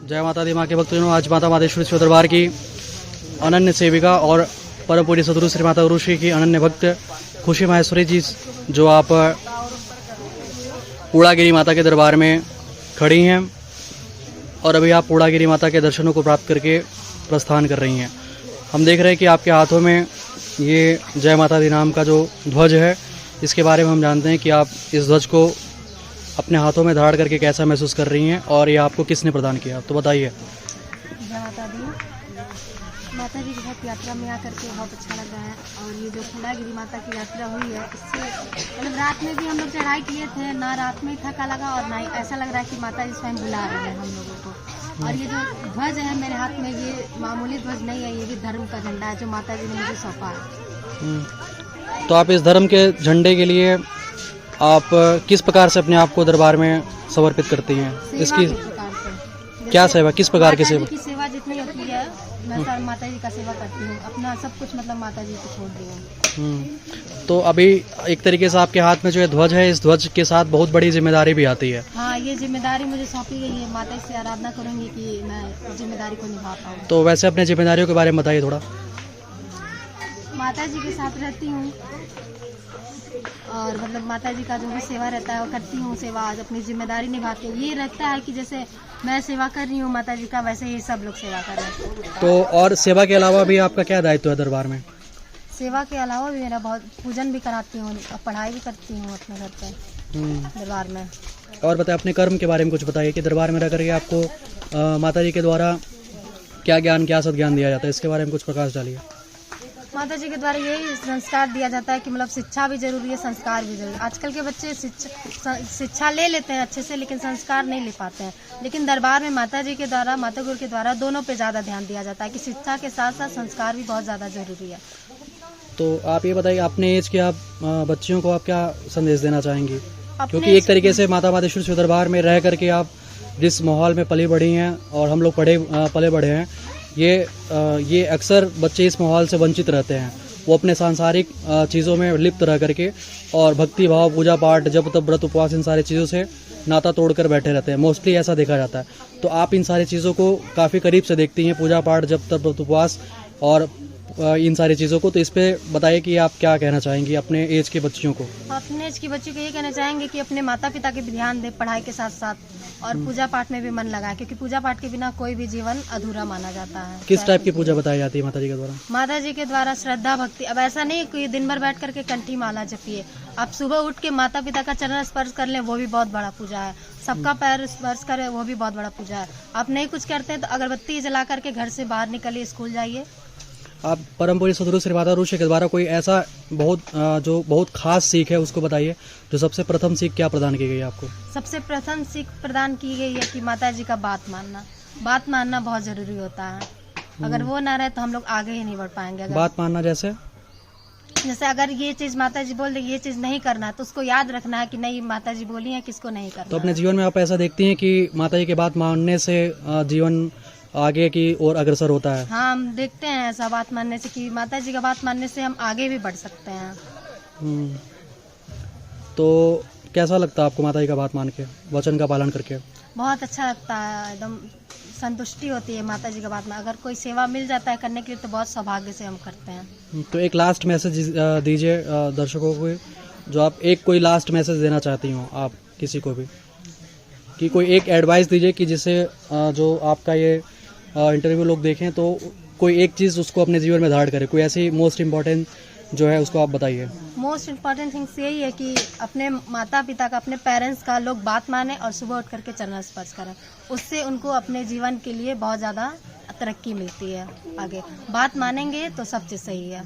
जय माता दी। माँ के भक्तजनों, आज माता मातेश्वरी शिव दरबार की अनन्य सेविका और परम पूज्य सदगुरु श्री माता गुरु श्री की अनन्य भक्त खुशी माहेश्वरी जी, जो आप पूड़ागिरी माता के दरबार में खड़ी हैं और अभी आप पूड़ागिरी माता के दर्शनों को प्राप्त करके प्रस्थान कर रही हैं। हम देख रहे हैं कि आपके हाथों में ये जय माता दी नाम का जो ध्वज है, इसके बारे में हम जानते हैं कि आप इस ध्वज को अपने हाथों में धारण करके कैसा महसूस कर रही हैं और ये आपको किसने प्रदान किया, तो बताइए। जय माता दी। माता जी की बहुत यात्रा में आकर के बहुत अच्छा लग रहा है। और ये जो पूड़ागिरी माता की यात्रा हुई है, इससे मतलब रात में भी हम लोग चढ़ाई किए थे, ना रात में थका लगा और ना ही ऐसा लग रहा है कि माता जी स्वयं बुला रही है हम लोगों को। और ये जो ध्वज है मेरे हाथ में, ये मामूली ध्वज नहीं है, ये भी धर्म का झंडा है जो माता जी ने मुझे सौंपा है। तो आप इस धर्म के झंडे के लिए आप किस प्रकार से अपने आप को दरबार में समर्पित करती हैं? इसकी क्या सेवा, किस प्रकार की सेवा? माता जी की सेवा जितनी होती है मैं सारी माता जी का सेवा करती हूँ, अपना सब कुछ मतलब माता जी को छोड़ दी हूँ। तो अभी एक तरीके से आपके हाथ में जो ये ध्वज है, इस ध्वज के साथ बहुत बड़ी जिम्मेदारी भी आती है। हाँ, ये जिम्मेदारी मुझे सौंपी गई है। माता जी से आराधना करूँगी कि मैं जिम्मेदारी को निभा पाऊँ। तो वैसे अपने जिम्मेदारियों के बारे में बताइए थोड़ा। माता जी के साथ रहती हूँ और मतलब माता जी का जो भी सेवा रहता है वो करती हूँ। सेवा आज अपनी जिम्मेदारी निभाती हूँ। ये रहता है कि जैसे मैं सेवा कर रही हूँ माता जी का, वैसे ही सब लोग सेवा कर रहे हैं। तो और सेवा के अलावा भी आपका क्या दायित्व है दरबार में? सेवा के अलावा भी मेरा बहुत पूजन भी कराती हूँ और पढ़ाई भी करती हूँ अपने घर पे दरबार में। और बताइए अपने कर्म के बारे में कुछ बताइए कि दरबार में रह करके आपको माता जी के द्वारा क्या ज्ञान, क्या सद्ज्ञान दिया जाता है, इसके बारे में कुछ प्रकाश डालिए। माता जी के द्वारा यही संस्कार दिया जाता है कि मतलब शिक्षा भी जरूरी है, संस्कार भी जरूरी है। आजकल के बच्चे शिक्षा ले लेते हैं अच्छे से, लेकिन संस्कार नहीं ले पाते हैं। लेकिन दरबार में माता जी के द्वारा, माता गुरु के द्वारा दोनों पे ज़्यादा ध्यान दिया जाता है कि शिक्षा के साथ साथ संस्कार भी बहुत ज़्यादा जरूरी है। तो आप ये बताइए, अपने एज के आप बच्चियों को आप क्या संदेश देना चाहेंगी? क्योंकि एक तरीके से माता मातेश्वरी शिव दरबार में रह करके आप जिस माहौल में पली बढ़ी हैं और हम लोग पले बढ़े हैं, ये अक्सर बच्चे इस माहौल से वंचित रहते हैं। वो अपने सांसारिक चीज़ों में लिप्त रह करके और भक्ति भाव, पूजा पाठ, जप तप, व्रत उपवास, इन सारी चीज़ों से नाता तोड़कर बैठे रहते हैं। मोस्टली ऐसा देखा जाता है। तो आप इन सारी चीज़ों को काफ़ी करीब से देखती हैं, पूजा पाठ, जप तप, व्रत उपवास और इन सारी चीज़ों को। तो इस पे बताइए कि आप क्या कहना चाहेंगी अपने एज के बच्चियों को? अपने एज की बच्चियों को ये कहना चाहेंगे कि अपने माता पिता के भी ध्यान दे पढ़ाई के साथ साथ, और पूजा पाठ में भी मन लगाए, क्योंकि पूजा पाठ के बिना कोई भी जीवन अधूरा माना जाता है। किस टाइप की पूजा बताई जाती है माता जी के द्वारा? माता जी के द्वारा श्रद्धा भक्ति। अब ऐसा नहीं कि दिन भर बैठ करके कंठी माला जपिए। आप सुबह उठ के माता पिता का चरण स्पर्श कर लें, वो भी बहुत बड़ा पूजा है। सबका पैर स्पर्श करें, वो भी बहुत बड़ा पूजा है। आप नहीं कुछ करते तो अगरबत्ती जला करके घर से बाहर निकलिए, स्कूल जाइए। आप परम पूज्य सदगुरु श्री माता गुरु श्री के द्वारा कोई ऐसा बहुत खास सीख है, उसको बताइए। जो सबसे प्रथम सीख क्या प्रदान की गई आपको? सबसे प्रथम सीख प्रदान की गई है कि माता जी का बात मानना बहुत जरूरी होता है। अगर वो ना रहे तो हम लोग आगे ही नहीं बढ़ पाएंगे। बात मानना जैसे अगर ये चीज माता जी बोल रही, ये चीज नहीं करना, तो उसको याद रखना है कि नहीं माता जी बोली है, किसको नहीं करना। तो अपने जीवन में आप ऐसा देखती हैं कि माता जी की बात मानने से जीवन आगे की ओर अग्रसर होता है? हाँ, हम देखते हैं ऐसा बात मानने से कि माता जी का बात मानने से हम आगे भी बढ़ सकते हैं। तो कैसा लगता है आपको माता जी का बात मान के, वचन का पालन करके? बहुत अच्छा लगता है, एकदम संतुष्टि होती है माता जी का बात में। अगर कोई सेवा मिल जाता है करने के लिए तो बहुत सौभाग्य से हम करते हैं। तो एक लास्ट मैसेज दीजिए दर्शकों को, जो आप एक कोई लास्ट मैसेज देना चाहती हो आप किसी को भी, कि कोई एक एडवाइस दीजिए कि जिससे जो आपका ये इंटरव्यू लोग देखें तो कोई एक चीज़ उसको अपने जीवन में धारण करे। कोई ऐसी मोस्ट इम्पोर्टेंट जो है उसको आप बताइए। मोस्ट इम्पोर्टेंट थिंग्स यही है कि अपने माता पिता का, अपने पेरेंट्स का लोग बात माने और सुबह उठ करके चरण स्पर्श करें। उससे उनको अपने जीवन के लिए बहुत ज़्यादा तरक्की मिलती है। आगे बात मानेंगे तो सब चीज़ सही है।